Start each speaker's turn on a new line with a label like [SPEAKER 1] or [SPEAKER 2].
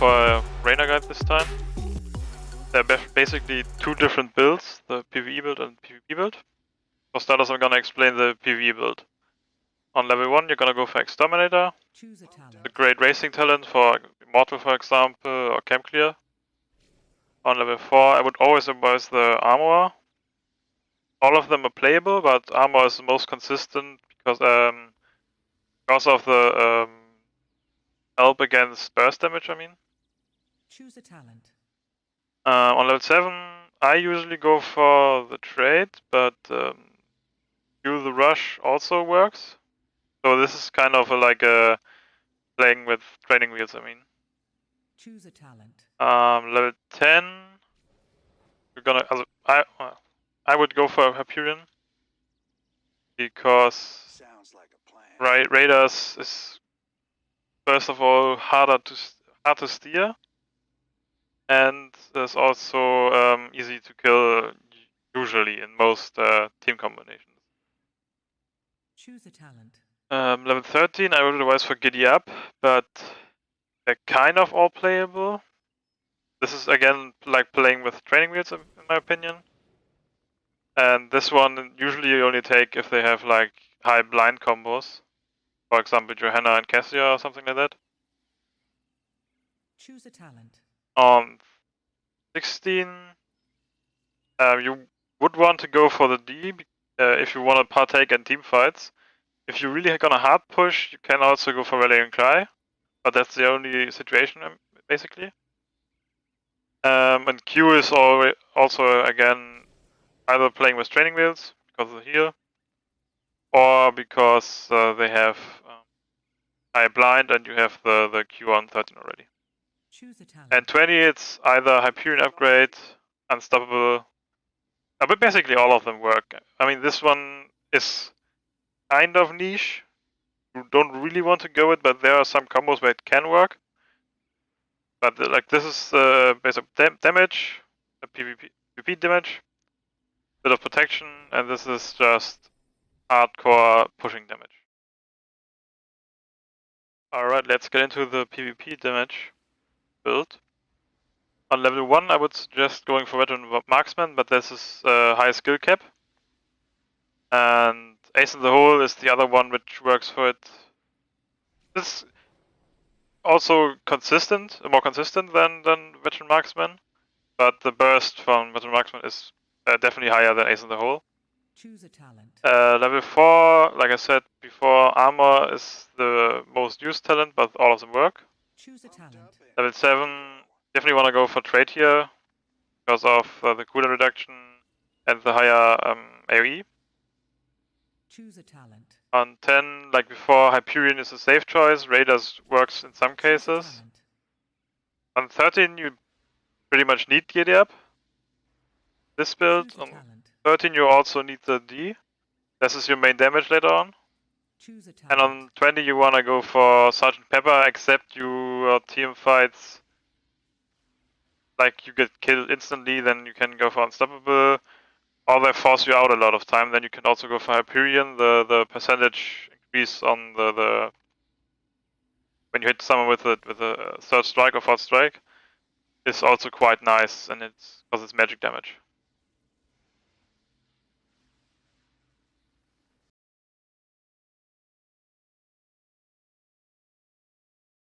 [SPEAKER 1] for a Raynor guide this time. There are basically two different builds, the PVE build and PvP build. For starters, I'm gonna explain the PVE build. On level 1, you're gonna go for Exterminator, the great racing talent for Immortal, for example, or Camp Clear. On level 4, I would always advise the Armorer. All of them are playable, but Armor is the most consistent because of the help against burst damage, I mean.
[SPEAKER 2] Choose a talent.
[SPEAKER 1] On level 7, I usually go for the trade, but do the rush also works. So this is kind of like a playing with training wheels, I mean.
[SPEAKER 2] Choose a talent.
[SPEAKER 1] Level 10, we're gonna. I would go for Hyperion because
[SPEAKER 3] sounds like a plan.
[SPEAKER 1] Raiders is first of all hard to steer, and is also easy to kill usually in most team combinations.
[SPEAKER 2] Choose a talent.
[SPEAKER 1] Level 13, I would advise for Giddy Up, but they're kind of all playable. This is again like playing with training wheels, in my opinion. And this one usually you only take if they have like high blind combos. For example, Johanna and Cassia or something like that.
[SPEAKER 2] Choose a talent.
[SPEAKER 1] On 16, you would want to go for the D if you want to partake in team fights. If you're really gonna hard push, you can also go for Rallying Cry, but that's the only situation basically. And Q is also again either playing with training wheels because of the heal, or because they have high blind and you have the Q on 13 already.
[SPEAKER 2] Choose a talent.
[SPEAKER 1] And 20, it's either Hyperion upgrade, Unstoppable, but basically all of them work. I mean, this one is kind of niche. You don't really want to go it, but there are some combos where it can work. But like this is basic damage, PvP damage, bit of protection, and this is just hardcore pushing damage. Alright, let's get into the PvP damage build. On level 1, I would suggest going for Veteran Marksman, but this is high skill cap. And Ace in the Hole is the other one which works for it. This is also consistent, more consistent than Veteran Marksman, but the burst from Veteran Marksman is definitely higher than Ace in the Hole.
[SPEAKER 2] Choose a talent.
[SPEAKER 1] Level 4, like I said before, Armor is the most used talent, but all of them work.
[SPEAKER 2] Choose a talent.
[SPEAKER 1] Level 7, definitely want to go for trade here because of the cooldown reduction and the higher AoE.
[SPEAKER 2] Choose a talent.
[SPEAKER 1] On 10, like before, Hyperion is a safe choice. Raiders works in some cases. On 13, you pretty much need Giddy Up. This build. On 13, you also need the D. This is your main damage later on.
[SPEAKER 2] Choose a talent.
[SPEAKER 1] And on 20, you want to go for Sergeant Pepper, except your team fights. Like you get killed instantly, then you can go for Unstoppable. Or they force you out a lot of time, then you can also go for Hyperion. The percentage increase on the when you hit someone with a third strike or fourth strike is also quite nice, and it's because it's magic damage.